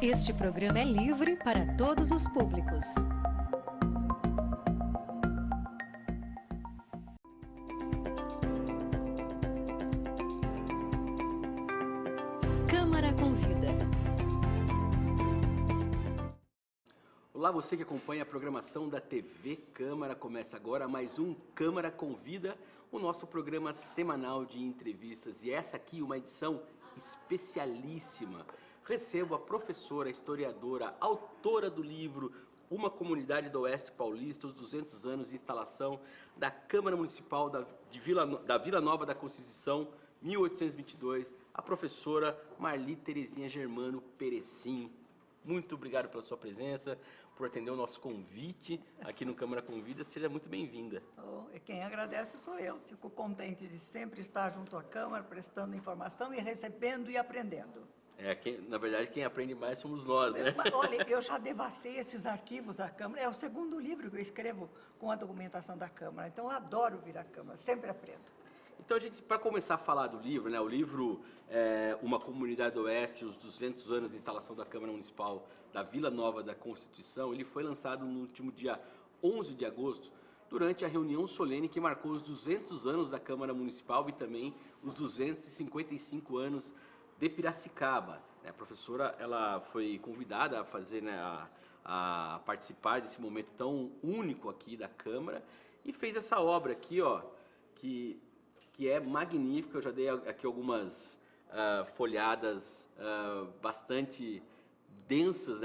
Este programa é livre para todos os públicos. Câmara Convida. Olá, você que acompanha a programação da TV Câmara. Começa agora mais um Câmara Convida, o nosso programa semanal de entrevistas. E essa aqui uma edição especialíssima. Recebo a professora, historiadora, autora do livro Uma Comunidade do Oeste Paulista, os 200 anos de instalação da Câmara Municipal da Vila Nova da Constituição, 1822, a professora Marli Terezinha Germano Perecim. Muito obrigado pela sua presença, por atender o nosso convite aqui no Câmara Convida. Seja muito bem-vinda. Quem agradece sou eu. Fico contente de sempre estar junto à Câmara, prestando informação e recebendo e aprendendo. Na verdade, quem aprende mais somos nós, né? Olha, eu já devassei esses arquivos da Câmara. É o segundo livro que eu escrevo com a documentação da Câmara. Então, eu adoro vir à Câmara, sempre aprendo. Então, gente, para começar a falar do livro, né? O livro Uma Comunidade do Oeste, os 200 anos de instalação da Câmara Municipal da Vila Nova da Constituição, ele foi lançado no último dia 11 de agosto, durante a reunião solene que marcou os 200 anos da Câmara Municipal e também os 255 anos de Piracicaba. A professora, ela foi convidada a fazer, né, a participar desse momento tão único aqui da Câmara e fez essa obra aqui, ó, que é magnífica. Eu já dei aqui algumas folhadas bastante densas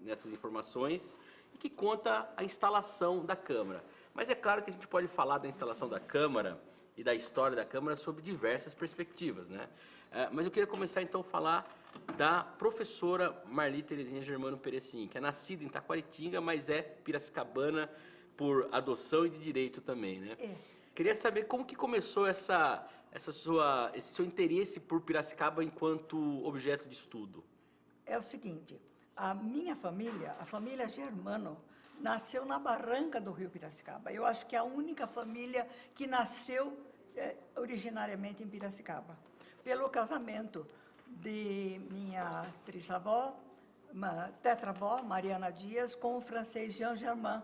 nessas informações e que conta a instalação da Câmara. Mas é claro que a gente pode falar da instalação da Câmara e da história da Câmara sob diversas perspectivas, né? Mas eu queria começar então a falar da professora Marli Terezinha Germano Perecim, que é nascida em Taquaritinga, mas é piracicabana por adoção e de direito também, né? Queria saber como que começou esse seu interesse por Piracicaba enquanto objeto de estudo. É o seguinte, a minha família, a família Germano, nasceu na barranca do rio Piracicaba. Eu acho que é a única família que nasceu originariamente em Piracicaba. Pelo casamento de minha trisavó, tetravó, Mariana Dias, com o francês Jean Germain,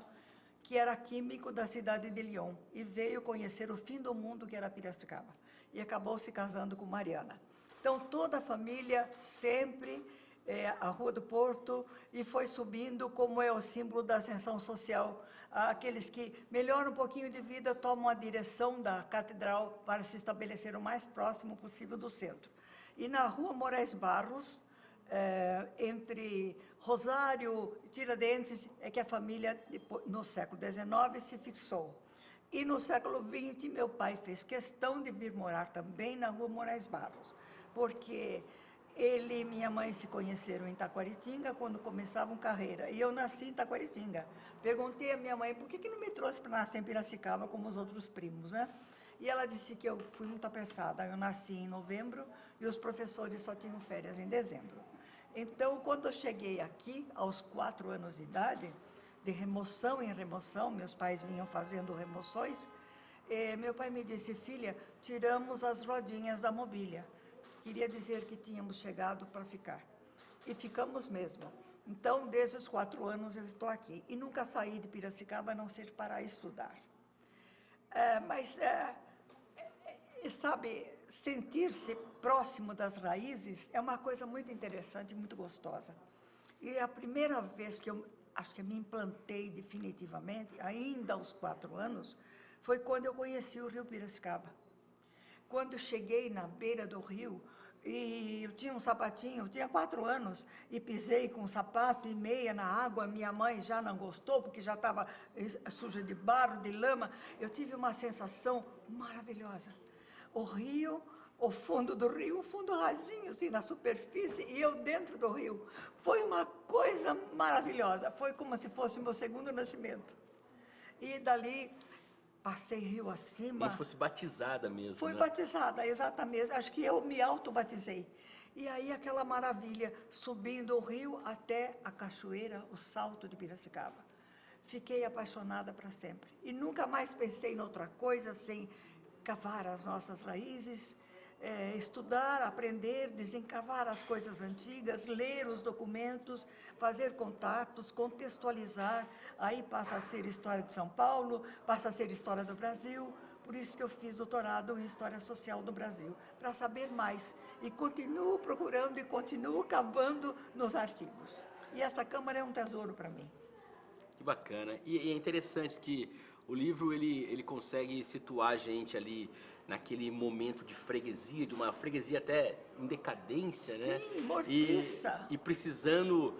que era químico da cidade de Lyon, e veio conhecer o fim do mundo, que era Piracicaba, e acabou se casando com Mariana. Então, toda a família sempre a Rua do Porto, e foi subindo, como é o símbolo da ascensão social. Aqueles que melhoram um pouquinho de vida tomam a direção da catedral para se estabelecer o mais próximo possível do centro. E na Rua Moraes Barros, entre Rosário e Tiradentes, é que a família, no século XIX, se fixou. E no século XX, meu pai fez questão de vir morar também na Rua Moraes Barros, porque ele e minha mãe se conheceram em Taquaritinga quando começavam carreira, e eu nasci em Taquaritinga. Perguntei à minha mãe por que não me trouxe para nascer em Piracicaba como os outros primos, né? E ela disse que eu fui muito apressada. Eu nasci em novembro e os professores só tinham férias em dezembro. Então, quando eu cheguei aqui, aos 4 anos de idade, de remoção em remoção, meus pais vinham fazendo remoções, meu pai me disse: filha, tiramos as rodinhas da mobília. Queria dizer que tínhamos chegado para ficar. E ficamos mesmo. Então, desde os 4 anos eu estou aqui. E nunca saí de Piracicaba, a não ser para estudar. Sabe, sentir-se próximo das raízes é uma coisa muito interessante, muito gostosa. E a primeira vez que eu acho que me implantei definitivamente, ainda aos 4 anos, foi quando eu conheci o rio Piracicaba. Quando eu cheguei na beira do rio, e eu tinha um sapatinho, eu tinha 4 anos, e pisei com um sapato e meia na água, minha mãe já não gostou, porque já estava suja de barro, de lama. Eu tive uma sensação maravilhosa. O rio, o fundo do rio, um fundo rasinho, assim, na superfície, e eu dentro do rio. Foi uma coisa maravilhosa, foi como se fosse o meu segundo nascimento. E dali passei rio acima. Como se fosse batizada mesmo. Fui, né? Batizada, exatamente. Acho que eu me autobatizei. E aí aquela maravilha, subindo o rio até a cachoeira, o Salto de Piracicaba. Fiquei apaixonada para sempre. E nunca mais pensei em outra coisa sem cavar as nossas raízes, estudar, aprender, desencavar as coisas antigas, ler os documentos, fazer contatos, contextualizar. Aí passa a ser História de São Paulo, passa a ser História do Brasil. Por isso que eu fiz doutorado em História Social do Brasil, para saber mais. E continuo procurando e continuo cavando nos arquivos. E esta Câmara é um tesouro para mim. Que bacana. E é interessante que o livro ele consegue situar a gente ali naquele momento de freguesia, de uma freguesia até em decadência, né? Sim, mortiça. E precisando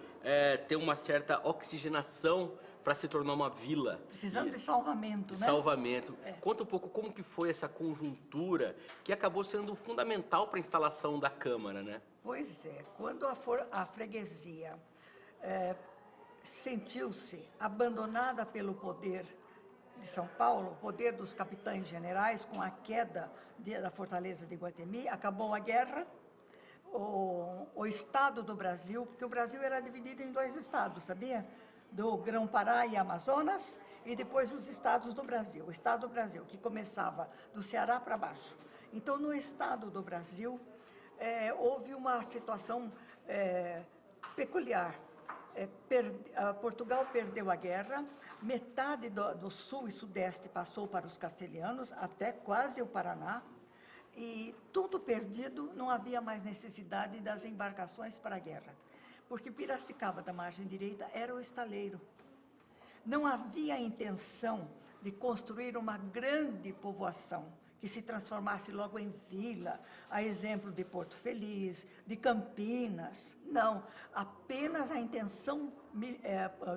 ter uma certa oxigenação para se tornar uma vila. Precisando de salvamento, de né? Salvamento. Conta um pouco como que foi essa conjuntura que acabou sendo fundamental para a instalação da Câmara, né? Pois é, quando a freguesia sentiu-se abandonada pelo poder de São Paulo, o poder dos capitães generais, com a queda da fortaleza de Iguatemi, acabou a guerra, o estado do Brasil, porque o Brasil era dividido em 2 estados, sabia? Do Grão-Pará e Amazonas, e depois os estados do Brasil. O estado do Brasil, que começava do Ceará para baixo. Então, no estado do Brasil, houve uma situação peculiar. Portugal perdeu a guerra, metade do sul e sudeste passou para os castelhanos, até quase o Paraná, e tudo perdido, não havia mais necessidade das embarcações para a guerra, porque Piracicaba, da margem direita, era o estaleiro. Não havia intenção de construir uma grande povoação, que se transformasse logo em vila, a exemplo de Porto Feliz, de Campinas. Não, apenas a intenção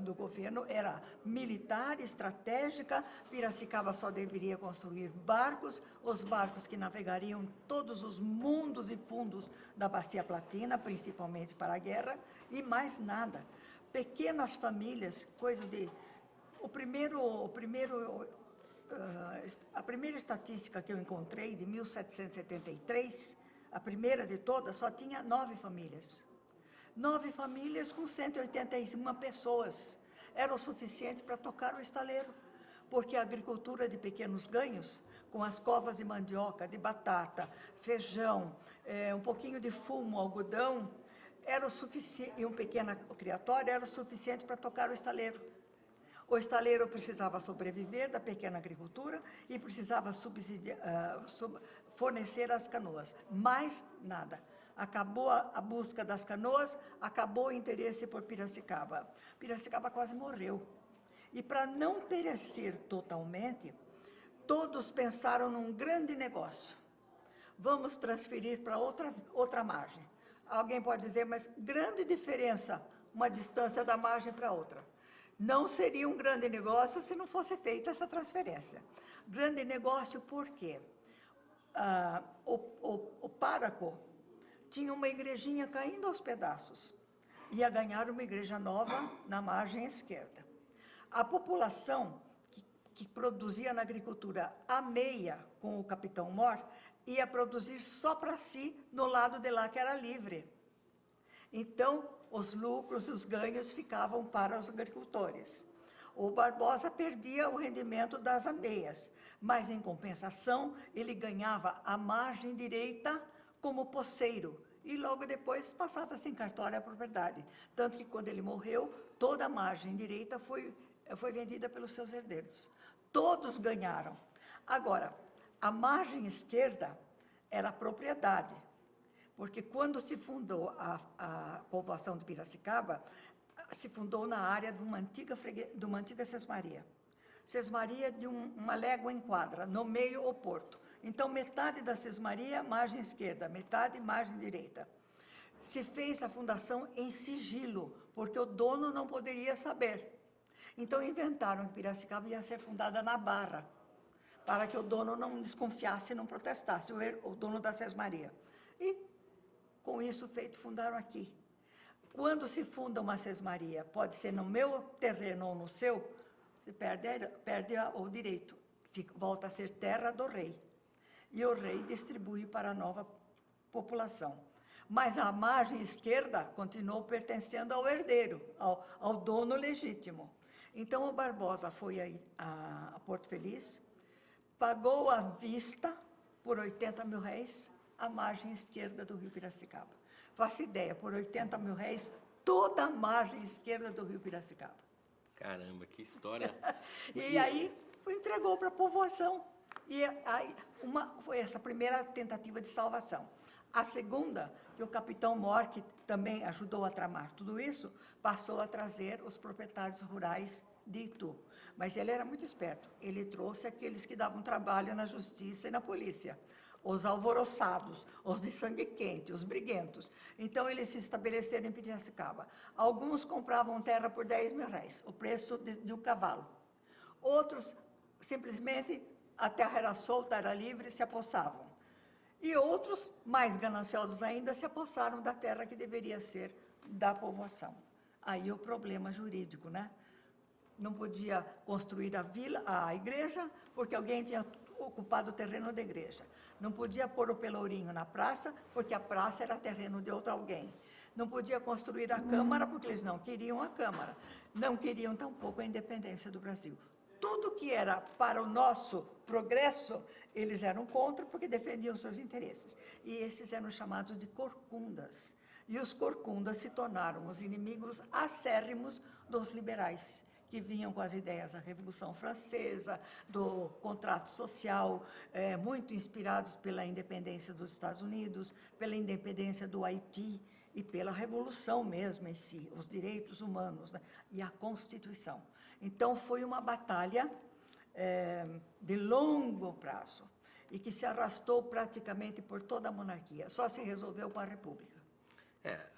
do governo era militar, estratégica. Piracicaba só deveria construir barcos, os barcos que navegariam todos os mundos e fundos da Bacia Platina, principalmente para a guerra, e mais nada. Pequenas famílias, coisa de... A primeira estatística que eu encontrei, de 1773, a primeira de todas, só tinha 9 famílias. 9 famílias com 181 pessoas. Era o suficiente para tocar o estaleiro, porque a agricultura de pequenos ganhos, com as covas de mandioca, de batata, feijão, um pouquinho de fumo, algodão, era o suficiente, e um pequeno criatório, era o suficiente para tocar o estaleiro. O estaleiro precisava sobreviver da pequena agricultura e precisava fornecer as canoas. Mais nada. Acabou a busca das canoas, acabou o interesse por Piracicaba. Piracicaba quase morreu. E para não perecer totalmente, todos pensaram num grande negócio. Vamos transferir para outra margem. Alguém pode dizer, mas grande diferença, uma distância da margem para outra. Não seria um grande negócio se não fosse feita essa transferência. Grande negócio por quê? O pároco tinha uma igrejinha caindo aos pedaços. Ia ganhar uma igreja nova na margem esquerda. A população que produzia na agricultura a meia com o capitão Mor, ia produzir só para si no lado de lá que era livre. Então, os lucros, os ganhos ficavam para os agricultores. O Barbosa perdia o rendimento das ameias, mas, em compensação, ele ganhava a margem direita como poceiro, e logo depois passava-se em cartório a propriedade. Tanto que, quando ele morreu, toda a margem direita foi vendida pelos seus herdeiros. Todos ganharam. Agora, a margem esquerda era propriedade, porque quando se fundou a povoação de Piracicaba, se fundou na área de uma antiga sesmaria. Sesmaria de uma légua em quadra, no meio o porto. Então, metade da sesmaria, margem esquerda, metade, margem direita. Se fez a fundação em sigilo, porque o dono não poderia saber. Então, inventaram que Piracicaba ia ser fundada na Barra, para que o dono não desconfiasse e não protestasse, o dono da sesmaria. E, com isso feito, fundaram aqui. Quando se funda uma sesmaria, pode ser no meu terreno ou no seu, você perde o direito, volta a ser terra do rei. E o rei distribui para a nova população. Mas a margem esquerda continuou pertencendo ao herdeiro, ao dono legítimo. Então, o Barbosa foi a Porto Feliz, pagou à vista, por 80 mil réis, a margem esquerda do rio Piracicaba. Faça ideia, por 80 mil réis, toda a margem esquerda do rio Piracicaba. Caramba, que história. E aí entregou para a povoação. E aí foi essa a primeira tentativa de salvação. A segunda, que o capitão Mor, que também ajudou a tramar tudo isso, passou a trazer os proprietários rurais de Itu. Mas ele era muito esperto. Ele trouxe aqueles que davam trabalho na justiça e na polícia. Os alvoroçados, os de sangue quente, os briguentos. Então, eles se estabeleceram em Piracicaba. Alguns compravam terra por 10 mil réis, o preço de um cavalo. Outros, simplesmente, a terra era solta, era livre, se apossavam. E outros, mais gananciosos ainda, se apossaram da terra que deveria ser da povoação. Aí o problema jurídico, né? Não podia construir a igreja, porque alguém tinha ocupado o terreno da igreja. Não podia pôr o pelourinho na praça, porque a praça era terreno de outro alguém. Não podia construir a Câmara, porque eles não queriam a Câmara. Não queriam tampouco a independência do Brasil. Tudo que era para o nosso progresso, eles eram contra, porque defendiam seus interesses. E esses eram chamados de corcundas. E os corcundas se tornaram os inimigos acérrimos dos liberais, que vinham com as ideias da Revolução Francesa, do contrato social, muito inspirados pela independência dos Estados Unidos, pela independência do Haiti e pela Revolução mesmo em si, os direitos humanos, né? E a Constituição. Então, foi uma batalha de longo prazo e que se arrastou praticamente por toda a monarquia. Só se resolveu com a República.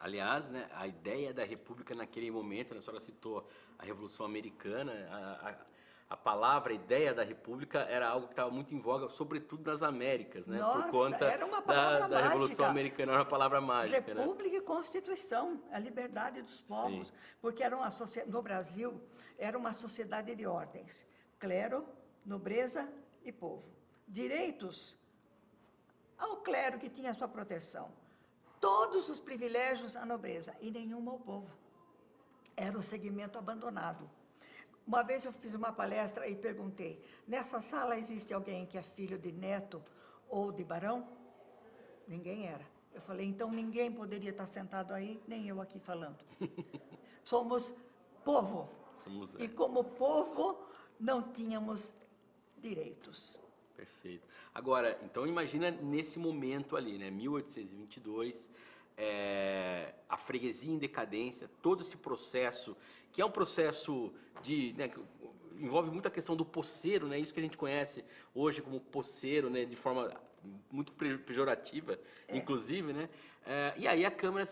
Aliás, né, a ideia da República naquele momento, né, a senhora citou a Revolução Americana, a palavra, a ideia da República era algo que estava muito em voga, sobretudo nas Américas, né? Nossa, por conta era uma palavra da Revolução Americana, era uma palavra mágica. República, né? E Constituição, a liberdade dos povos, sim, porque era no Brasil era uma sociedade de ordens, clero, nobreza e povo. Direitos ao clero, que tinha a sua proteção. Todos os privilégios à nobreza e nenhum ao povo. Era um segmento abandonado. Uma vez eu fiz uma palestra e perguntei, nessa sala existe alguém que é filho de neto ou de barão? Ninguém era. Eu falei, então ninguém poderia estar sentado aí, nem eu aqui falando. Somos povo. E como povo, não tínhamos direitos. Perfeito. Agora, então imagina nesse momento ali, né, 1822, a freguesia em decadência, todo esse processo, que é um processo né, que envolve muita questão do posseiro, né, isso que a gente conhece hoje como posseiro, né, de forma muito pejorativa, inclusive, né, e aí a Câmara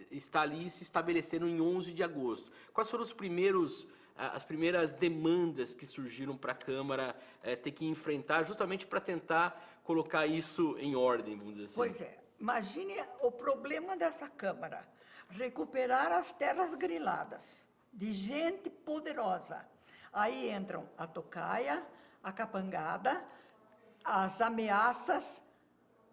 está ali se estabelecendo em 11 de agosto. Quais foram as primeiras demandas que surgiram para a Câmara ter que enfrentar, justamente para tentar colocar isso em ordem, vamos dizer assim? Pois é. Imagine o problema dessa Câmara. Recuperar as terras griladas de gente poderosa. Aí entram a tocaia, a capangada, as ameaças,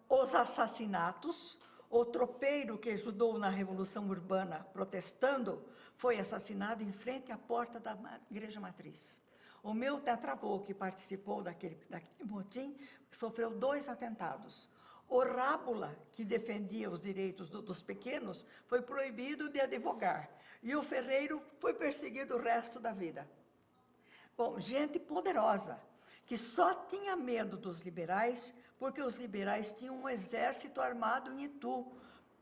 os assassinatos. O tropeiro que ajudou na Revolução Urbana protestando foi assassinado em frente à porta da Igreja Matriz. O meu tetravô, que participou daquele motim, sofreu 2 atentados. O Rábula, que defendia os direitos dos pequenos, foi proibido de advogar. E o Ferreiro foi perseguido o resto da vida. Bom, gente poderosa, que só tinha medo dos liberais, porque os liberais tinham um exército armado em Itu,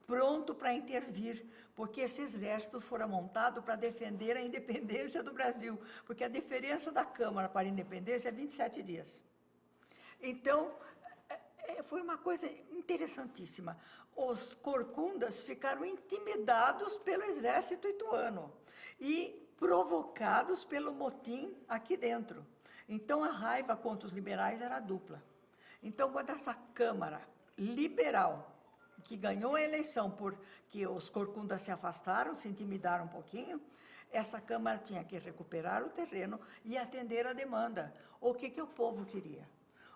pronto para intervir, porque esse exército fora montado para defender a independência do Brasil, porque a diferença da Câmara para a independência é 27 dias. Então, foi uma coisa interessantíssima. Os corcundas ficaram intimidados pelo exército ituano e provocados pelo motim aqui dentro. Então, a raiva contra os liberais era dupla. Então, quando essa Câmara liberal, que ganhou a eleição porque os corcundas se afastaram, se intimidaram um pouquinho, essa Câmara tinha que recuperar o terreno e atender a demanda. O que o povo queria?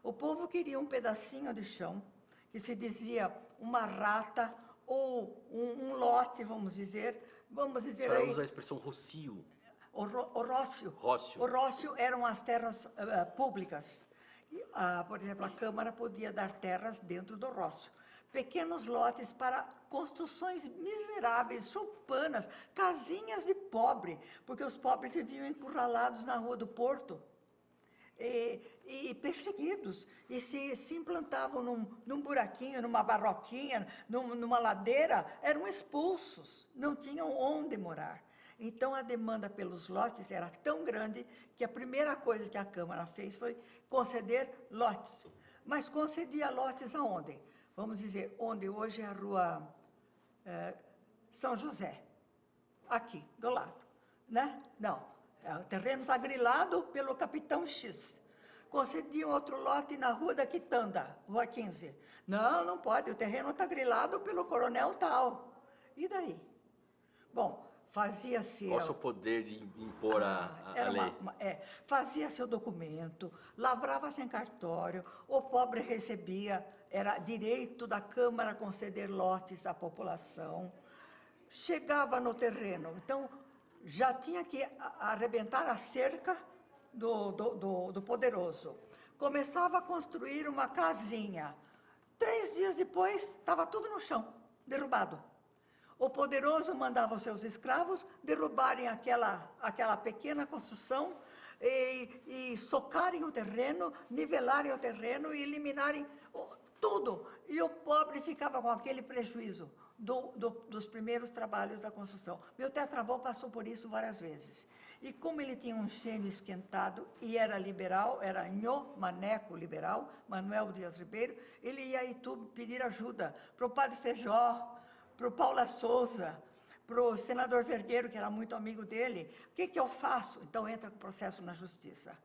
O povo queria um pedacinho de chão, que se dizia uma rata ou um lote, vamos dizer aí... Você usa a expressão rocio. O rócio. Rócio. O rócio eram as terras públicas. Por exemplo, a Câmara podia dar terras dentro do rócio. pequenos lotes para construções miseráveis, choupanas, casinhas de pobre, porque os pobres viviam encurralados na Rua do Porto. E perseguidos, e se implantavam num buraquinho, numa barroquinha, numa ladeira, eram expulsos, não tinham onde morar. Então, a demanda pelos lotes era tão grande que a primeira coisa que a Câmara fez foi conceder lotes. Mas concedia lotes aonde? Vamos dizer, onde hoje é a Rua São José, aqui, do lado, né? Não. O terreno está grilado pelo Capitão X. Concediam outro lote na Rua da Quitanda, Rua 15. Não, não pode, o terreno está grilado pelo Coronel tal. E daí? Bom, fazia-se... Qual o seu poder de impor a lei? Fazia-se o documento, lavrava-se em cartório, o pobre recebia, era direito da Câmara conceder lotes à população. Chegava no terreno, então... já tinha que arrebentar a cerca do poderoso. Começava a construir uma casinha. 3 dias depois, estava tudo no chão, derrubado. O poderoso mandava os seus escravos derrubarem aquela pequena construção e socarem o terreno, nivelarem o terreno e eliminarem tudo. E o pobre ficava com aquele prejuízo dos primeiros trabalhos da construção. Meu tetravô passou por isso várias vezes. E como ele tinha um gênio esquentado e era liberal, era nho, maneco liberal, Manuel Dias Ribeiro, ele ia a Itu pedir ajuda para o padre Feijó, para o Paula Souza, para o senador Vergueiro, que era muito amigo dele. O que eu faço? Então entra com o processo na justiça.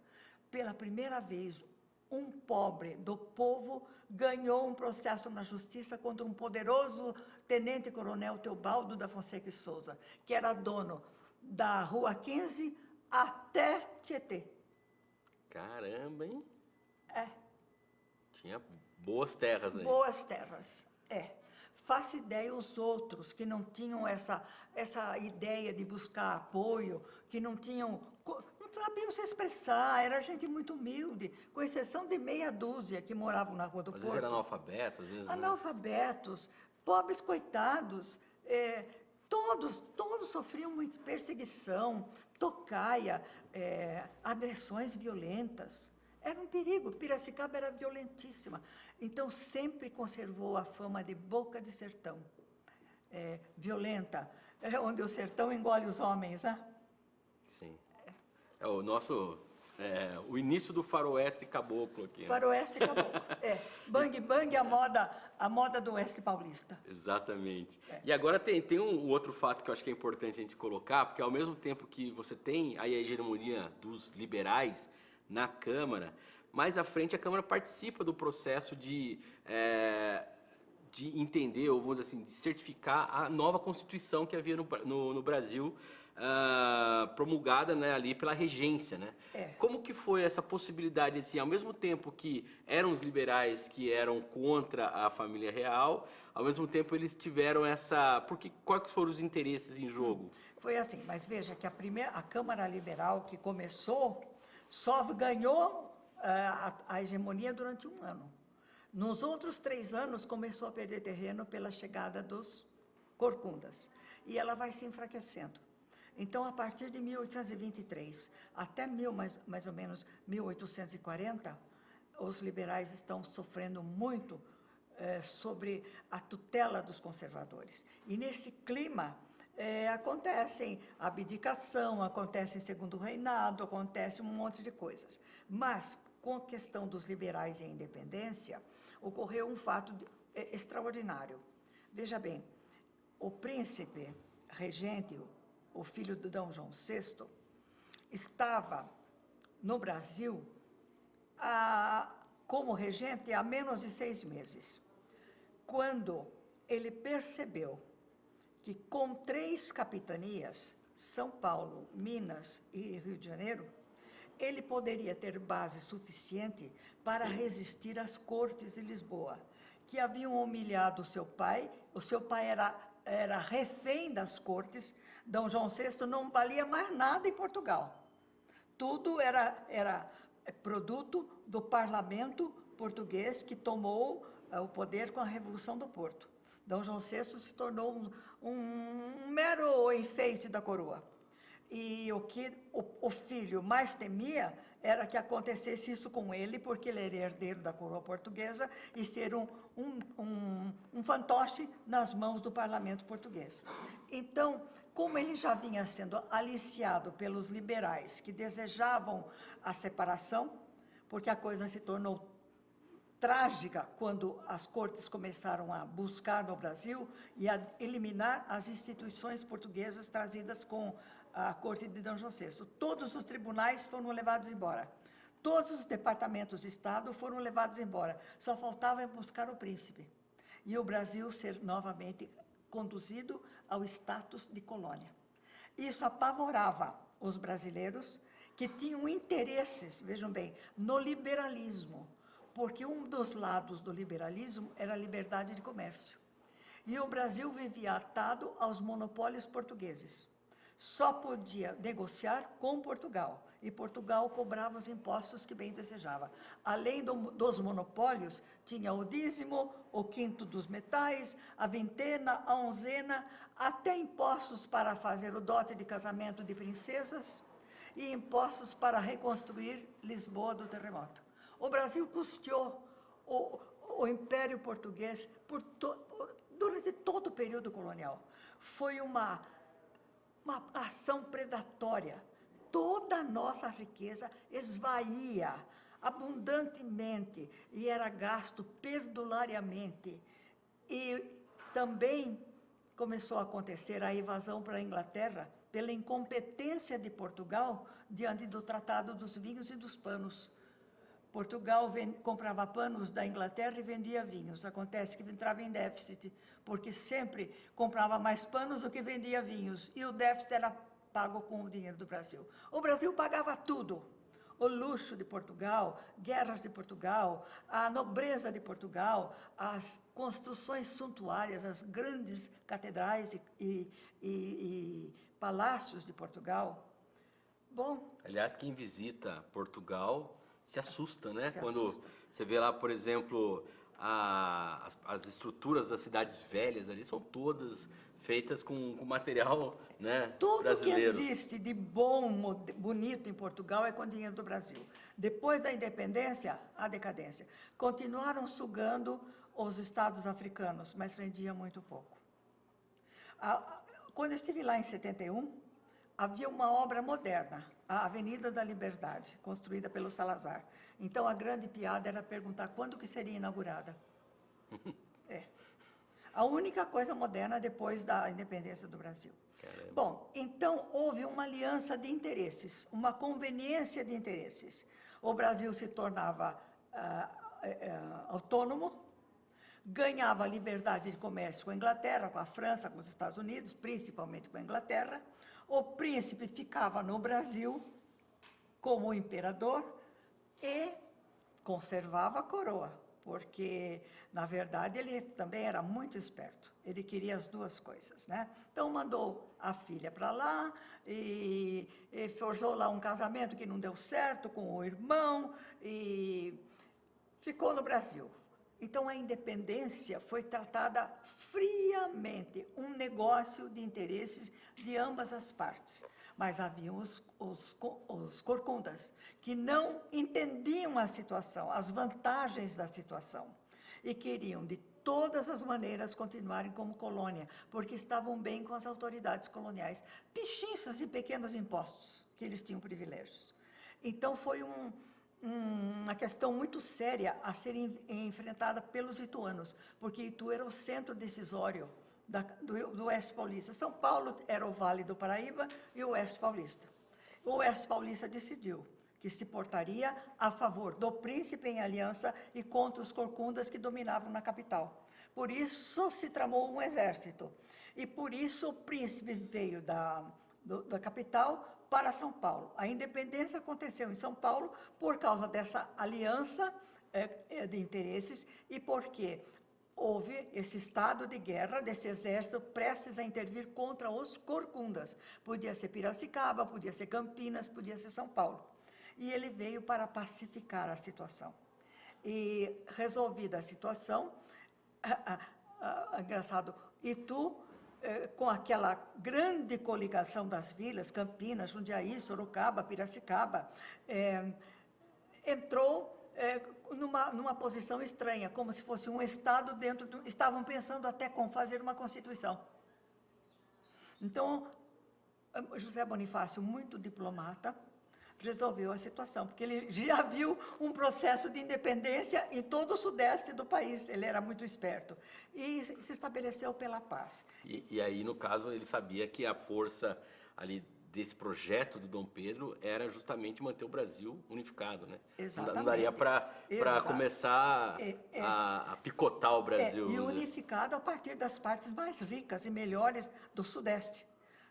Pela primeira vez, um pobre do povo ganhou um processo na justiça contra um poderoso tenente-coronel Teobaldo da Fonseca e Souza, que era dono da Rua 15 até Tietê. Caramba, hein? Tinha boas terras aí. Boas terras, Faça ideia os outros que não tinham essa ideia de buscar apoio, que não sabiam se expressar, era gente muito humilde, com exceção de meia dúzia que moravam na Rua do Porto. Às vezes eram analfabetos, às vezes analfabetos, pobres coitados, todos sofriam muita perseguição, tocaia, agressões violentas. Era um perigo, Piracicaba era violentíssima. Então, sempre conservou a fama de boca de sertão, violenta, onde o sertão engole os homens, né? Sim. O início do faroeste caboclo aqui. Né? Faroeste caboclo, Bang Bang, a moda do oeste paulista. Exatamente. E agora tem um outro fato que eu acho que é importante a gente colocar, porque ao mesmo tempo que você tem aí a hegemonia dos liberais na Câmara, mais à frente a Câmara participa do processo de entender, ou vamos dizer assim, de certificar a nova Constituição que havia no Brasil, promulgada, né, ali pela regência, né? Como que foi essa possibilidade, assim, ao mesmo tempo que eram os liberais que eram contra a família real, ao mesmo tempo eles tiveram quais foram os interesses em jogo? Foi assim, mas veja que a Câmara Liberal que começou só ganhou a hegemonia durante 1 ano. Nos outros 3 anos começou a perder terreno pela chegada dos corcundas e ela vai se enfraquecendo. Então, a partir de 1823 até mais ou menos 1840, os liberais estão sofrendo muito sobre a tutela dos conservadores. E nesse clima acontecem abdicação, acontece segundo reinado, acontece um monte de coisas. Mas, com a questão dos liberais e a independência, ocorreu um fato extraordinário. Veja bem, o príncipe regente, o filho do D. João VI, estava no Brasil como regente há menos de 6 meses, quando ele percebeu que com 3 capitanias, São Paulo, Minas e Rio de Janeiro, ele poderia ter base suficiente para resistir às cortes de Lisboa, que haviam humilhado o seu pai era refém das cortes, D. João VI não valia mais nada em Portugal. Tudo era produto do parlamento português que tomou o poder com a Revolução do Porto. D. João VI se tornou um mero enfeite da coroa. E o que o filho mais temia era que acontecesse isso com ele, porque ele era herdeiro da coroa portuguesa e ser um fantoche nas mãos do parlamento português. Então, como ele já vinha sendo aliciado pelos liberais que desejavam a separação, porque a coisa se tornou trágica quando as cortes começaram a buscar no Brasil e a eliminar as instituições portuguesas trazidas com a corte de D. João VI. Todos os tribunais foram levados embora. Todos os departamentos de Estado foram levados embora. Só faltava buscar o príncipe. E o Brasil ser novamente conduzido ao status de colônia. Isso apavorava os brasileiros que tinham interesses, vejam bem, no liberalismo, porque um dos lados do liberalismo era a liberdade de comércio. E o Brasil vivia atado aos monopólios portugueses. Só podia negociar com Portugal, e Portugal cobrava os impostos que bem desejava. Além dos monopólios, tinha o dízimo, o quinto dos metais, a vintena, a onzena, até impostos para fazer o dote de casamento de princesas e impostos para reconstruir Lisboa do terremoto. O Brasil custeou o Império Português durante todo o período colonial. Foi uma ação predatória. Toda a nossa riqueza esvaía abundantemente e era gasto perdulariamente. E também começou a acontecer a evasão para a Inglaterra pela incompetência de Portugal diante do Tratado dos Vinhos e dos Panos. Portugal comprava panos da Inglaterra e vendia vinhos. Acontece que entrava em déficit, porque sempre comprava mais panos do que vendia vinhos. E o déficit era pago com o dinheiro do Brasil. O Brasil pagava tudo. O luxo de Portugal, guerras de Portugal, a nobreza de Portugal, as construções suntuárias, as grandes catedrais e palácios de Portugal. Bom... Aliás, quem visita Portugal... se assusta, né? Quando você vê lá, por exemplo, as estruturas das cidades velhas ali são todas feitas com material, né, tudo brasileiro. Que existe de bom, bonito em Portugal é com dinheiro do Brasil. Depois da independência, a decadência. Continuaram sugando os estados africanos, mas rendia muito pouco. Quando eu estive lá em 71, havia uma obra moderna, a Avenida da Liberdade, construída pelo Salazar. Então, a grande piada era perguntar quando que seria inaugurada. A única coisa moderna depois da independência do Brasil. Caramba. Bom, então, houve uma aliança de interesses, uma conveniência de interesses. O Brasil se tornava autônomo, ganhava liberdade de comércio com a Inglaterra, com a França, com os Estados Unidos, principalmente com a Inglaterra. O príncipe ficava no Brasil como imperador e conservava a coroa, porque, na verdade, ele também era muito esperto. Ele queria as duas coisas, né? Então, mandou a filha para lá e forjou lá um casamento que não deu certo com o irmão e ficou no Brasil. Então, a independência foi tratada friamente, um negócio de interesses de ambas as partes. Mas haviam os corcundas, que não entendiam a situação, as vantagens da situação, e queriam, de todas as maneiras, continuarem como colônia, porque estavam bem com as autoridades coloniais. Pichinchas e pequenos impostos, que eles tinham privilégios. Então, foi uma questão muito séria a ser enfrentada pelos ituanos, porque Itu era o centro decisório do Oeste Paulista. São Paulo era o Vale do Paraíba e o Oeste Paulista. O Oeste Paulista decidiu que se portaria a favor do príncipe em aliança e contra os corcundas que dominavam na capital. Por isso se tramou um exército. E por isso o príncipe veio da capital para São Paulo. A independência aconteceu em São Paulo por causa dessa aliança de interesses e porque houve esse estado de guerra desse exército prestes a intervir contra os corcundas. Podia ser Piracicaba, podia ser Campinas, podia ser São Paulo. E ele veio para pacificar a situação. E resolvida a situação, engraçado, Itu, com aquela grande coligação das vilas, Campinas, Jundiaí, Sorocaba, Piracicaba, entrou numa posição estranha, como se fosse um Estado dentro do... Estavam pensando até como fazer uma Constituição. Então, José Bonifácio, muito diplomata, resolveu a situação, porque ele já viu um processo de independência em todo o sudeste do país, ele era muito esperto, e se estabeleceu pela paz. E aí, no caso, ele sabia que a força ali desse projeto do Dom Pedro era justamente manter o Brasil unificado, né? Exatamente. Não daria para começar a picotar o Brasil. E unificado a partir das partes mais ricas e melhores do sudeste.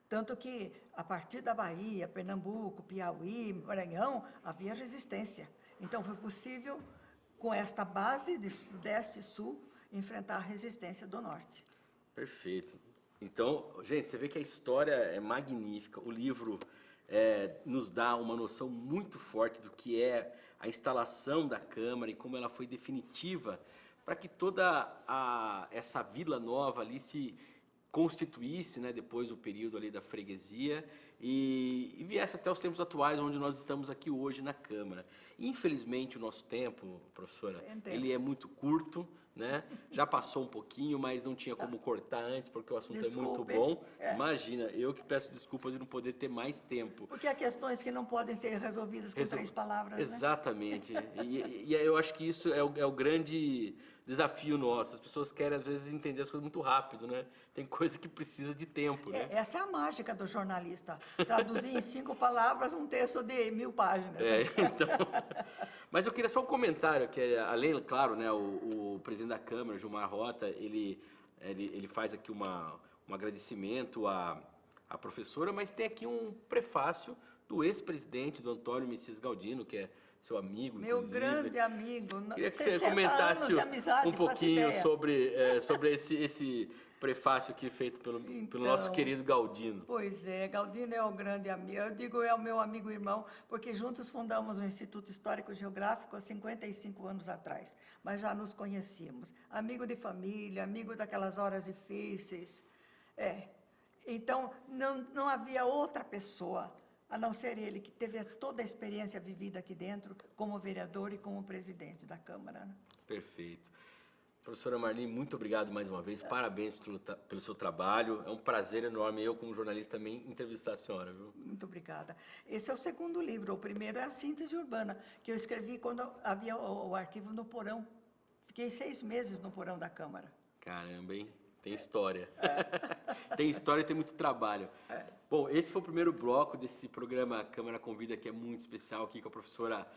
Tanto que, a partir da Bahia, Pernambuco, Piauí, Maranhão, havia resistência. Então, foi possível, com esta base de Sudeste e Sul, enfrentar a resistência do Norte. Perfeito. Então, gente, você vê que a história é magnífica. O livro nos dá uma noção muito forte do que é a instalação da Câmara e como ela foi definitiva para que toda essa Vila Nova ali se constituísse, né, depois do período ali da freguesia e viesse até os tempos atuais, onde nós estamos aqui hoje na Câmara. Infelizmente, o nosso tempo, professora, ele é muito curto, né? Já passou um pouquinho, mas não tinha como cortar antes, porque o assunto é muito bom. Imagina, eu que peço desculpas de não poder ter mais tempo. Porque há questões que não podem ser resolvidas com 3 palavras, Exatamente. Né? E eu acho que isso é o grande desafio nosso. As pessoas querem, às vezes, entender as coisas muito rápido, né? Tem coisa que precisa de tempo, né? Essa é a mágica do jornalista. Traduzir em 5 palavras um texto de 1000 páginas. Então... Mas eu queria só um comentário, que além, claro, né, o presidente da Câmara, Gilmar Rota, ele faz aqui um agradecimento à professora, mas tem aqui um prefácio do ex-presidente, do Antônio Messias Galdino, que é seu amigo, meu inclusive. Grande amigo. Queria que você comentasse um pouquinho sobre esse prefácio aqui feito pelo nosso querido Galdino. Pois é, Galdino é o grande amigo. Eu digo é o meu amigo irmão, porque juntos fundamos o Instituto Histórico Geográfico há 55 anos atrás, mas já nos conhecíamos. Amigo de família, amigo daquelas horas difíceis. Então, não havia outra pessoa, a não ser ele, que teve toda a experiência vivida aqui dentro, como vereador e como presidente da Câmara. Né? Perfeito. Professora Marli, muito obrigado mais uma vez, parabéns pelo seu trabalho, é um prazer enorme, eu como jornalista também, entrevistar a senhora, viu? Muito obrigada. Esse é o segundo livro, o primeiro é a Síntese Urbana, que eu escrevi quando havia o arquivo no porão. Fiquei 6 meses no porão da Câmara. Caramba, hein? Tem história. Tem história e tem muito trabalho. Bom, esse foi o primeiro bloco desse programa Câmara Convida, que é muito especial, aqui com a professora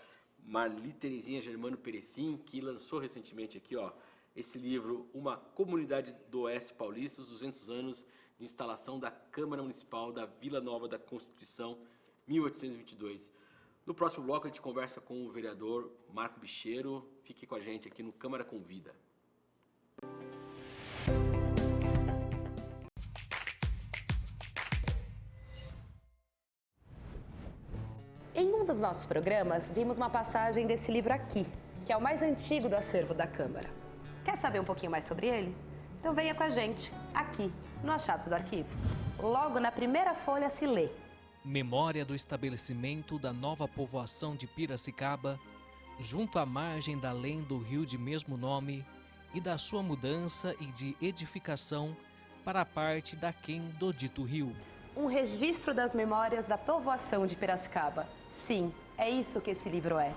Marli Terezinha Germano Perecim, que lançou recentemente aqui, ó, esse livro, Uma Comunidade do Oeste Paulista, os 200 anos de instalação da Câmara Municipal da Vila Nova da Constituição, 1822. No próximo bloco a gente conversa com o vereador Marco Bicheiro. Fique com a gente aqui no Câmara Convida. Em um dos nossos programas, vimos uma passagem desse livro aqui, que é o mais antigo do acervo da Câmara. Quer saber um pouquinho mais sobre ele? Então venha com a gente, aqui, no Achados do Arquivo. Logo na primeira folha se lê: Memória do estabelecimento da nova povoação de Piracicaba, junto à margem da além do rio de mesmo nome, e da sua mudança e de edificação para a parte daquém do dito rio. Um registro das memórias da povoação de Piracicaba. Sim, é isso que esse livro é.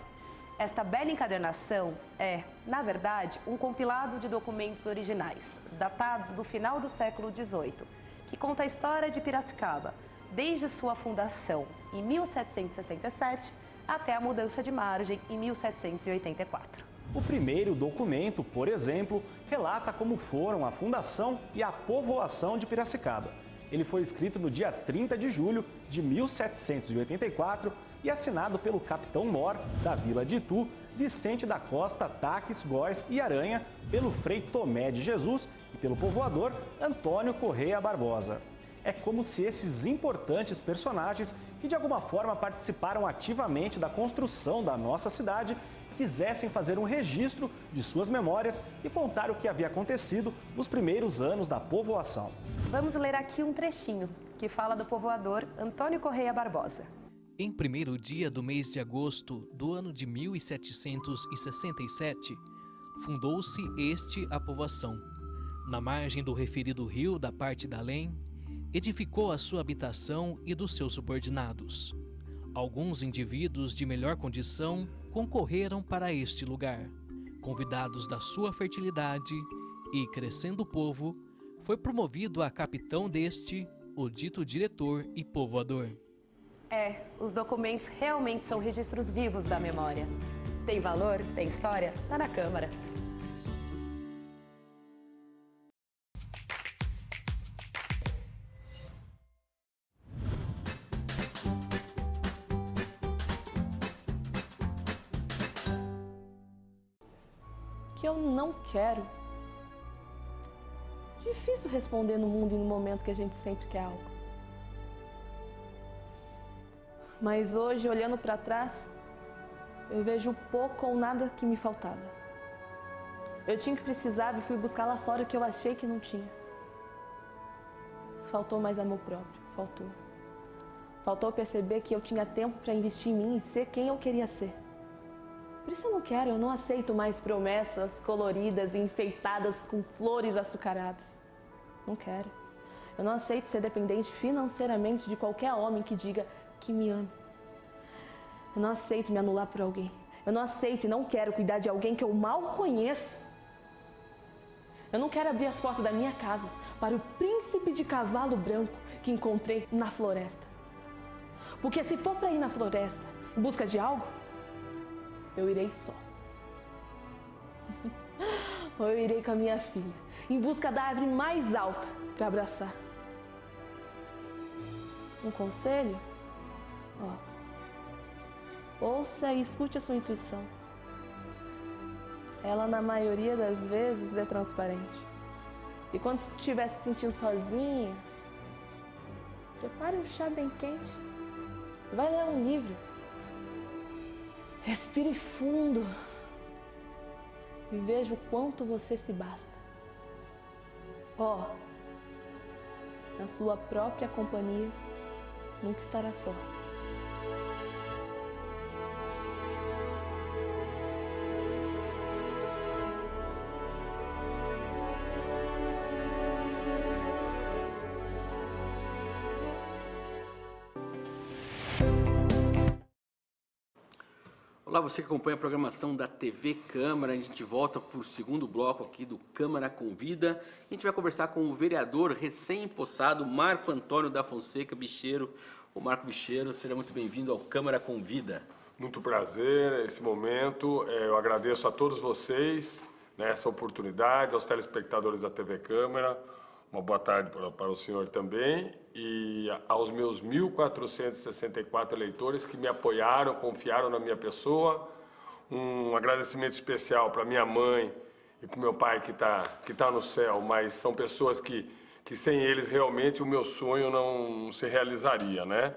Esta bela encadernação é, na verdade, um compilado de documentos originais, datados do final do século XVIII, que conta a história de Piracicaba, desde sua fundação em 1767 até a mudança de margem em 1784. O primeiro documento, por exemplo, relata como foram a fundação e a povoação de Piracicaba. Ele foi escrito no dia 30 de julho de 1784 e assinado pelo capitão-mor da Vila de Itu, Vicente da Costa Taques Góes e Aranha, pelo Frei Tomé de Jesus e pelo povoador Antônio Correia Barbosa. É como se esses importantes personagens, que de alguma forma participaram ativamente da construção da nossa cidade, quisessem fazer um registro de suas memórias e contar o que havia acontecido nos primeiros anos da povoação. Vamos ler aqui um trechinho que fala do povoador Antônio Correia Barbosa. Em 1º dia do mês de agosto do ano de 1767, fundou-se a povoação. Na margem do referido rio da parte da além, edificou a sua habitação e dos seus subordinados. Alguns indivíduos de melhor condição concorreram para este lugar. Convidados da sua fertilidade e crescendo o povo, foi promovido a capitão deste, o dito diretor e povoador. Os documentos realmente são registros vivos da memória. Tem valor, tem história, tá na Câmara. Que eu não quero. Difícil responder no mundo e no momento que a gente sempre quer algo. Mas hoje, olhando para trás, eu vejo pouco ou nada que me faltava. Eu tinha o que precisava e fui buscar lá fora o que eu achei que não tinha. Faltou mais amor próprio, faltou. Faltou perceber que eu tinha tempo para investir em mim e ser quem eu queria ser. Por isso eu não aceito mais promessas coloridas e enfeitadas com flores açucaradas. Não quero. Eu não aceito ser dependente financeiramente de qualquer homem que diga que me ame. Eu não aceito me anular por alguém. Eu não aceito e não quero cuidar de alguém que eu mal conheço. Eu não quero abrir as portas da minha casa para o príncipe de cavalo branco que encontrei na floresta. Porque se for para ir na floresta em busca de algo, eu irei só. Ou eu irei com a minha filha, em busca da árvore mais alta para abraçar. Um conselho? Ouça e escute a sua intuição. Ela, na maioria das vezes, é transparente. E quando você estiver se sentindo sozinha, prepare um chá bem quente. Vai ler um livro. Respire fundo. E veja o quanto você se basta. Na sua própria companhia, nunca estará só. Olá, você que acompanha a programação da TV Câmara. A gente volta para o segundo bloco aqui do Câmara Convida. A gente vai conversar com o vereador recém-empossado Marco Antônio da Fonseca Bicheiro. O Marco Bicheiro, seja muito bem-vindo ao Câmara Convida. Muito prazer nesse momento. Eu agradeço a todos vocês essa oportunidade, aos telespectadores da TV Câmara. Uma boa tarde para o senhor também e aos meus 1.464 eleitores que me apoiaram, confiaram na minha pessoa. Um agradecimento especial para minha mãe e para o meu pai que tá no céu, mas são pessoas que sem eles realmente o meu sonho não se realizaria, né?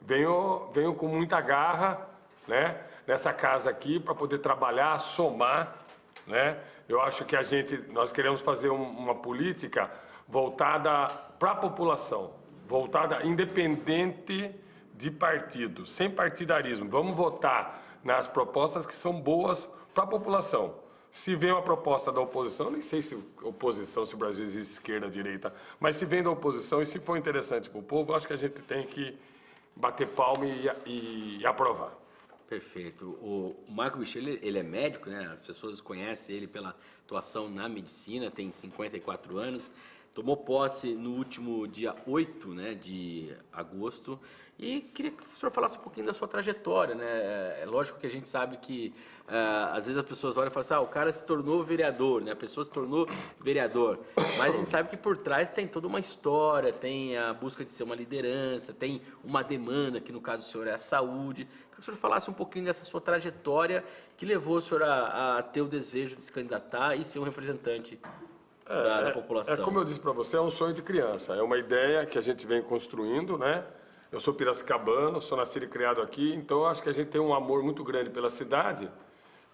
Venho com muita garra, né, nessa casa aqui para poder trabalhar, somar, né? Eu acho que nós queremos fazer uma política voltada para a população, voltada independente de partido, sem partidarismo. Vamos votar nas propostas que são boas para a população. Se vem uma proposta da oposição, nem sei se oposição, se o Brasil existe esquerda, direita, mas se vem da oposição e se for interessante para o povo, acho que a gente tem que bater palma e aprovar. Perfeito. O Marco Bicheiro, ele é médico, né? As pessoas conhecem ele pela atuação na medicina, tem 54 anos. Tomou posse no último dia 8, né, de agosto, e queria que o senhor falasse um pouquinho da sua trajetória, né? É lógico que a gente sabe que às vezes as pessoas olham e falam assim, o cara se tornou vereador, né? A pessoa se tornou vereador, mas a gente sabe que por trás tem toda uma história, tem a busca de ser uma liderança, tem uma demanda, que no caso do senhor é a saúde. Queria que o senhor falasse um pouquinho dessa sua trajetória que levou o senhor a ter o desejo de se candidatar e ser um representante da população. Como eu disse para você, é um sonho de criança, é uma ideia que a gente vem construindo, né? Eu sou piracicabano, sou nascido e criado aqui, então acho que a gente tem um amor muito grande pela cidade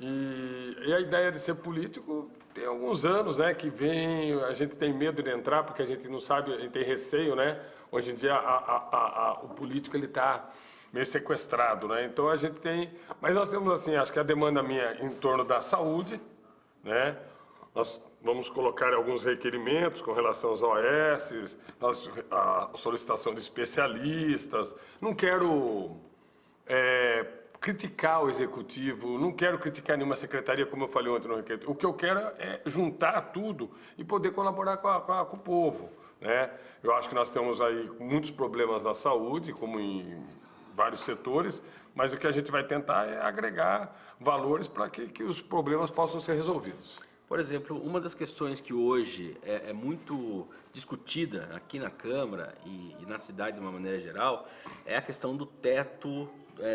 E a ideia de ser político tem alguns anos, né, que vem, a gente tem medo de entrar porque a gente não sabe, a gente tem receio, né? Hoje em dia o político ele está meio sequestrado, né? Então a gente tem, mas nós temos assim, acho que a demanda minha em torno da saúde, né? Nós vamos colocar alguns requerimentos com relação aos OS, a solicitação de especialistas. Não quero criticar o executivo, não quero criticar nenhuma secretaria, como eu falei ontem no requerimento. O que eu quero é juntar tudo e poder colaborar com o povo, né? Eu acho que nós temos aí muitos problemas na saúde, como em vários setores, mas o que a gente vai tentar é agregar valores para que os problemas possam ser resolvidos. Por exemplo, uma das questões que hoje é muito discutida aqui na Câmara e na cidade de uma maneira geral é a questão do teto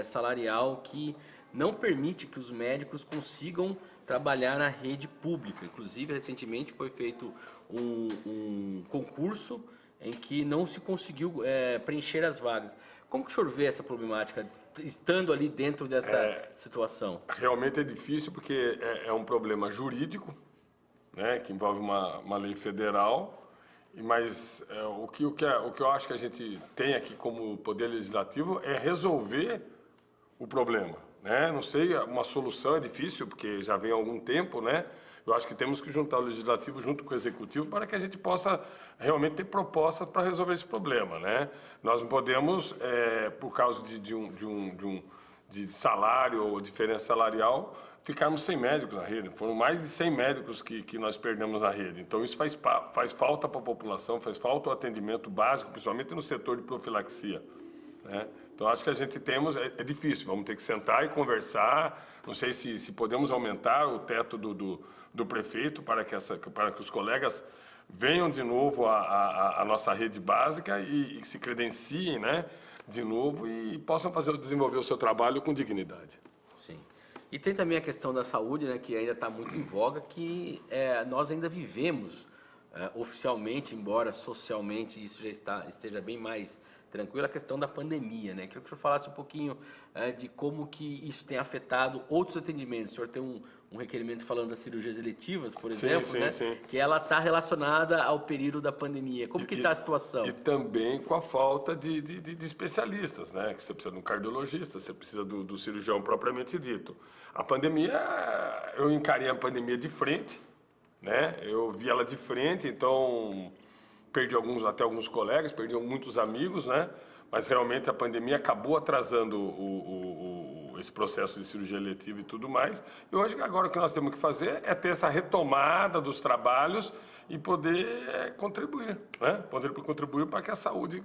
salarial que não permite que os médicos consigam trabalhar na rede pública. Inclusive, recentemente foi feito um concurso em que não se conseguiu preencher as vagas. Como que o senhor vê essa problemática, estando ali dentro dessa situação? Realmente é difícil porque é um problema jurídico, né, que envolve uma lei federal, mas o que eu acho que a gente tem aqui como Poder Legislativo é resolver o problema, né? Não sei, uma solução é difícil porque já vem há algum tempo, né? Eu acho que temos que juntar o Legislativo junto com o Executivo para que a gente possa realmente ter propostas para resolver esse problema, né? Nós não podemos, por causa de salário ou diferença salarial, ficarmos sem médicos na rede. Foram mais de 100 médicos que nós perdemos na rede. Então, isso faz falta para a população, faz falta o atendimento básico, principalmente no setor de profilaxia, né? Então, acho que a gente é difícil, vamos ter que sentar e conversar. Não sei se podemos aumentar o teto do prefeito para que os colegas venham de novo à nossa rede básica e se credenciem, né, de novo e possam desenvolver o seu trabalho com dignidade. Sim. E tem também a questão da saúde, né, que ainda está muito em voga, que nós ainda vivemos oficialmente, embora socialmente isso já esteja bem mais tranquilo, a questão da pandemia, né? Queria que o senhor falasse um pouquinho de como que isso tem afetado outros atendimentos. O senhor tem um requerimento falando das cirurgias eletivas, por exemplo, sim, né? Sim. Que ela está relacionada ao período da pandemia. Como que está a situação? E também com a falta de especialistas, né? Que você precisa de um cardiologista, você precisa do cirurgião propriamente dito. A pandemia, eu encarei a pandemia de frente, né? Eu vi ela de frente, então perdi até alguns colegas, perdi muitos amigos, né? Mas realmente a pandemia acabou atrasando esse processo de cirurgia eletiva e tudo mais. E hoje, agora o que nós temos que fazer é ter essa retomada dos trabalhos e poder contribuir, né? Poder contribuir para que a saúde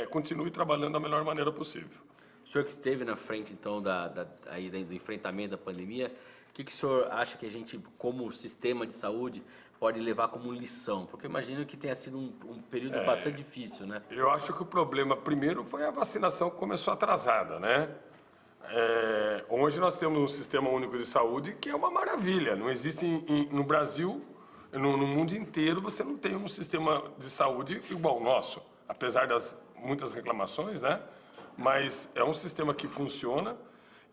continue trabalhando da melhor maneira possível. O senhor que esteve na frente, então, do enfrentamento da pandemia, o que o senhor acha que a gente, como sistema de saúde, pode levar como lição? Porque eu imagino que tenha sido um período bastante difícil, né? Eu acho que o problema, primeiro, foi a vacinação que começou atrasada, né? Hoje nós temos um sistema único de saúde que é uma maravilha. Não existe no Brasil, no mundo inteiro, você não tem um sistema de saúde igual ao nosso. Apesar das muitas reclamações, né? Mas é um sistema que funciona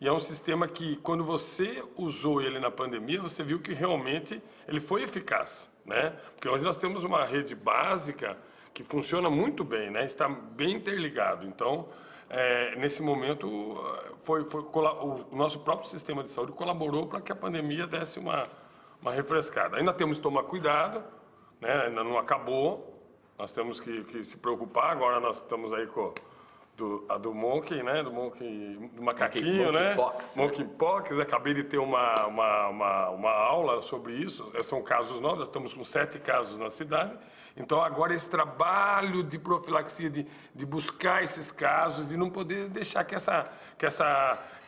e é um sistema que, quando você usou ele na pandemia, você viu que realmente ele foi eficaz, né? Porque hoje nós temos uma rede básica que funciona muito bem, né? Está bem interligado. Então, nesse momento, o nosso próprio sistema de saúde colaborou para que a pandemia desse uma refrescada. Ainda temos que tomar cuidado, né? Ainda não acabou, nós temos que se preocupar. Agora nós estamos aí com do monkey, né? Do macaquinho, né? Monkeypox. Acabei de ter uma aula sobre isso. São casos novos, nós estamos com 7 casos na cidade. Então, agora esse trabalho de profilaxia, de buscar esses casos e não poder deixar que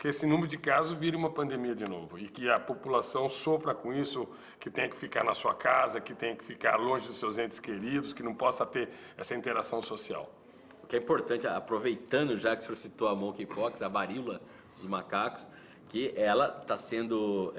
esse número de casos vire uma pandemia de novo. E que a população sofra com isso, que tenha que ficar na sua casa, que tenha que ficar longe dos seus entes queridos, que não possa ter essa interação social. O que é importante, aproveitando já que o senhor citou a monkeypox, a varíola dos macacos, que ela está sendo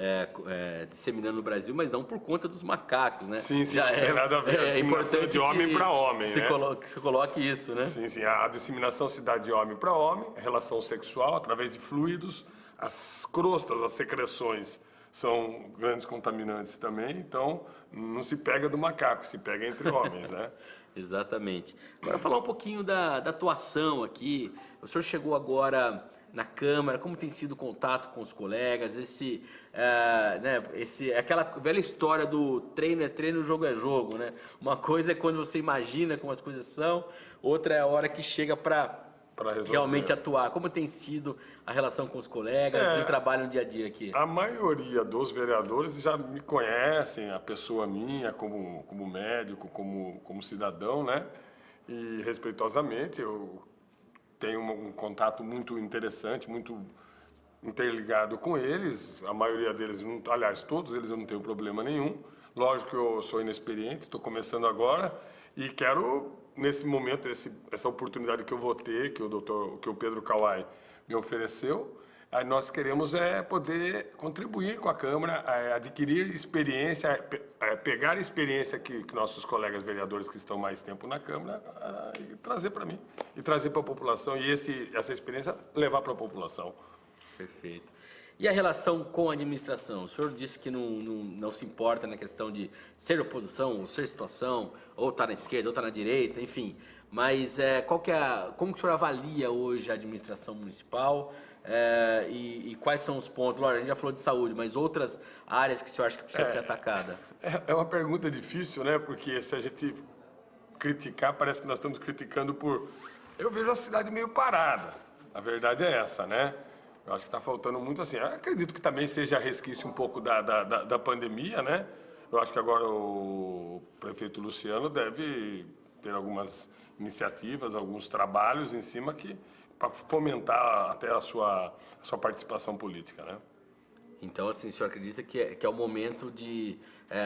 disseminada no Brasil, mas não por conta dos macacos, né? Sim, já não tem nada a ver. É disseminação de homem para homem, né? Que se coloque isso, né? Sim. A disseminação se dá de homem para homem, relação sexual, através de fluidos, as crostas, as secreções são grandes contaminantes também, então não se pega do macaco, se pega entre homens, né? Exatamente. Agora falar um pouquinho da atuação aqui. O senhor chegou agora na Câmara, como tem sido o contato com os colegas, aquela velha história do treino é treino, jogo é jogo, né? Uma coisa é quando você imagina como as coisas são, outra é a hora que chega para realmente atuar. Como tem sido a relação com os colegas e o trabalho no dia a dia aqui? A maioria dos vereadores já me conhecem, a pessoa minha como médico, como cidadão, né? E respeitosamente eu tenho um contato muito interessante, muito interligado com eles. A maioria deles, aliás, todos eles eu não tenho problema nenhum. Lógico que eu sou inexperiente, estou começando agora e quero, nesse momento, essa oportunidade que eu vou ter, que o Pedro Kawai me ofereceu, aí nós queremos poder contribuir com a Câmara, adquirir experiência, pegar a experiência que nossos colegas vereadores que estão mais tempo na Câmara e trazer para mim, e trazer para a população, e essa experiência levar para a população. Perfeito. E a relação com a administração? O senhor disse que não se importa na questão de ser oposição, ou ser situação, ou estar na esquerda, ou estar na direita, enfim. Mas como que o senhor avalia hoje a administração municipal e quais são os pontos? Lógico, a gente já falou de saúde, mas outras áreas que o senhor acha que precisa ser atacada? É uma pergunta difícil, né? Porque se a gente criticar, parece que nós estamos criticando Eu vejo a cidade meio parada. A verdade é essa, né? Eu acho que está faltando muito assim. Eu acredito que também seja resquício um pouco da pandemia, né? Eu acho que agora o prefeito Luciano deve ter algumas iniciativas, alguns trabalhos em cima para fomentar até a sua participação política, né? Então, assim, o senhor acredita que é o momento de...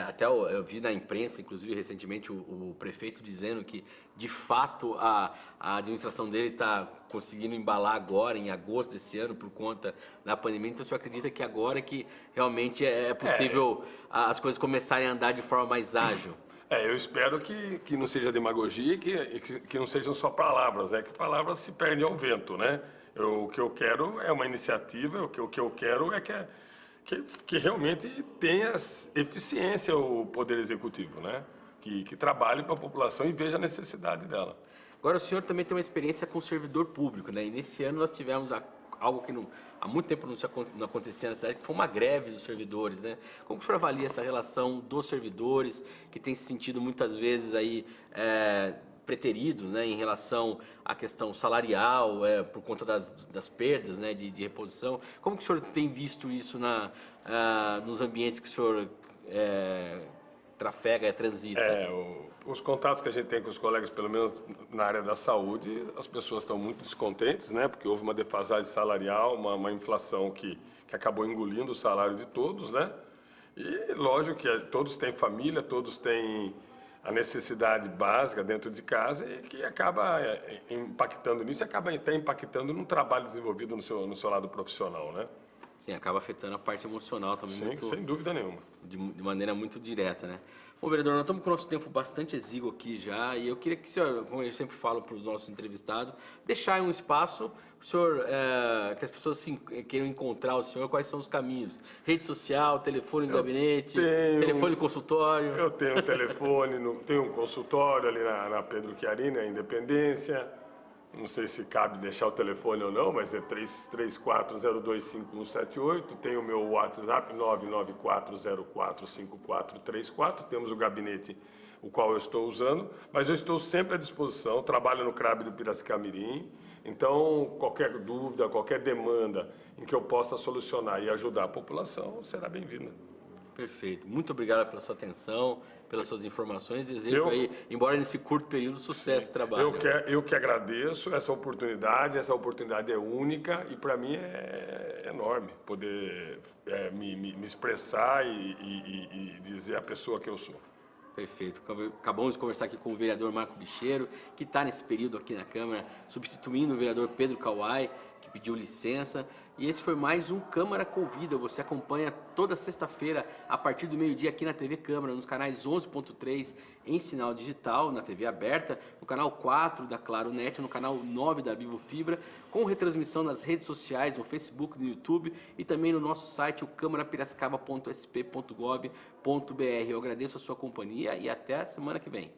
até eu vi na imprensa, inclusive, recentemente, o prefeito dizendo que, de fato, a administração dele está conseguindo embalar agora, em agosto desse ano, por conta da pandemia. Então, o senhor acredita que agora que realmente é possível as coisas começarem a andar de forma mais ágil? Eu espero que não seja demagogia, que não sejam só palavras, né? Que palavras se perdem ao vento, né? O que eu quero é uma iniciativa, o que eu quero é que realmente tenha eficiência o Poder Executivo, né? Que trabalhe para a população e veja a necessidade dela. Agora, o senhor também tem uma experiência com o servidor público, né? E nesse ano nós tivemos algo que há muito tempo não acontecia na cidade, que foi uma greve dos servidores, né? Como que o senhor avalia essa relação dos servidores, que tem se sentido muitas vezes aí preteridos, né, em relação à questão salarial, por conta das perdas, né, de reposição? Como que o senhor tem visto isso nos ambientes que o senhor trafega, transita? Os contatos que a gente tem com os colegas, pelo menos na área da saúde, as pessoas estão muito descontentes, né, porque houve uma defasagem salarial, uma inflação que acabou engolindo o salário de todos, né? E lógico que todos têm família, todos têm a necessidade básica dentro de casa e que acaba impactando nisso e acaba até impactando no trabalho desenvolvido no seu lado profissional, né? Sim, acaba afetando a parte emocional também. Sim, sem dúvida nenhuma. De maneira muito direta, né? Bom, vereador, nós estamos com o nosso tempo bastante exíguo aqui já e eu queria que o senhor, como eu sempre falo para os nossos entrevistados, deixar um espaço para o senhor, que as pessoas queiram encontrar o senhor, quais são os caminhos? Rede social, telefone do gabinete, telefone do consultório? Eu tenho um telefone, tenho um consultório ali na Pedro Chiarini, na Independência. Não sei se cabe deixar o telefone ou não, mas é 334025178. Tem o meu WhatsApp, 994045434. Temos o gabinete, o qual eu estou usando, mas eu estou sempre à disposição. Trabalho no CRAB do Piracicamirim. Então, qualquer dúvida, qualquer demanda em que eu possa solucionar e ajudar a população, será bem-vinda. Perfeito. Muito obrigado pela sua atenção, pelas suas informações. Desejo aí, embora nesse curto período, sucesso no trabalho. Eu que agradeço essa oportunidade é única e para mim é enorme poder me expressar e dizer a pessoa que eu sou. Perfeito. Acabamos de conversar aqui com o vereador Marco Bicheiro, que está nesse período aqui na Câmara, substituindo o vereador Pedro Kawai, que pediu licença. E esse foi mais um Câmara Convida. Você acompanha toda sexta-feira, a partir do meio-dia, aqui na TV Câmara, nos canais 11.3 em sinal digital, na TV aberta, no canal 4 da Claro Net, no canal 9 da Vivo Fibra, com retransmissão nas redes sociais, no Facebook, no YouTube e também no nosso site, o câmarapiracicaba.sp.gov.br. Eu agradeço a sua companhia e até a semana que vem.